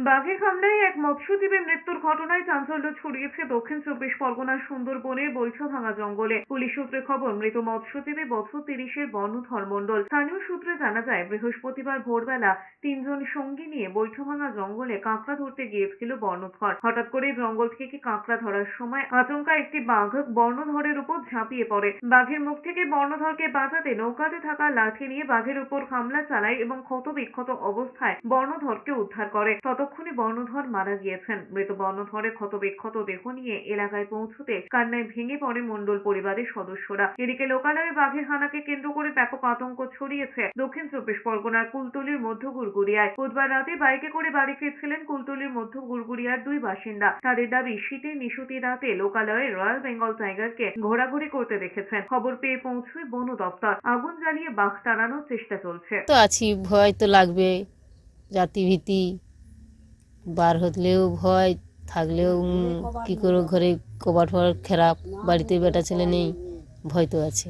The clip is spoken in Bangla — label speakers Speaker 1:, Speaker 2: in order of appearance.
Speaker 1: বাঘের হামলায় এক মৎস্যজীবীর মৃত্যুর ঘটনায় চাঞ্চল্য ছড়িয়েছে দক্ষিণ চব্বিশ পরগনার সুন্দরবনের বৈঠভাঙা জঙ্গলে। পুলিশ সূত্রে খবর, মৃত মৎস্যজীবী বছর 30-এর বর্ণধর মণ্ডল। স্থানীয় সূত্রে জানা যায়, বৃহস্পতিবার ভোরবেলা 3 জন সঙ্গী নিয়ে বৈঠভাঙা জঙ্গলে কাঁকড়া ধরতে গিয়েছিল বর্ণধর। হঠাৎ করে জঙ্গল থেকে কাঁকড়া ধরার সময় আচমকা একটি বাঘ বর্ণধরের উপর ঝাঁপিয়ে পড়ে। বাঘের মুখ থেকে বর্ণধরকে বাঁচাতে নৌকাতে থাকা লাঠি নিয়ে বাঘের উপর হামলা চালায় এবং ক্ষতবিক্ষত অবস্থায় বর্ণধরকে উদ্ধার করে। ততক্ষণে বর্ণধর মারা গিয়েছেন। মৃত বর্ণধরের ক্ষতবিক্ষত দেহ নিয়ে এলাকায় পৌঁছতে কান্নায় ভেঙে পড়ে মণ্ডল পরিবারের সদস্যরা। এদিকে লোকালয়ে বাঘের হানাকে কেন্দ্র করে ব্যাপক আতঙ্ক ছড়িয়েছে দক্ষিণ চব্বিশ পরগনার কুলতলির মধ্য গুড়গুড়িয়ায়। বুধবার রাতে বাইকে করে বাড়ি ফিরছিলেন কুলতলির মধ্য গুড়গুড়িয়ার 2 বাসিন্দা। তাদের দাবি, শীতের নিশুতি রাতে লোকালয়ে রয়্যাল বেঙ্গল টাইগারকে ঘোরাঘুরি করতে দেখেছেন। খবর পেয়ে পৌঁছয় বন দপ্তর। আগুন জ্বালিয়ে বাঘ তাড়ানোর চেষ্টা চলছে।
Speaker 2: তো আছি, ভয় তো লাগবে, জাতিভীতি, বার হলেও ভয়, থাকলেও কি করে ঘরে কবাট ফবাট খারাপ, বাড়িতে বেটা ছেলে নেই, ভয় তো আছে।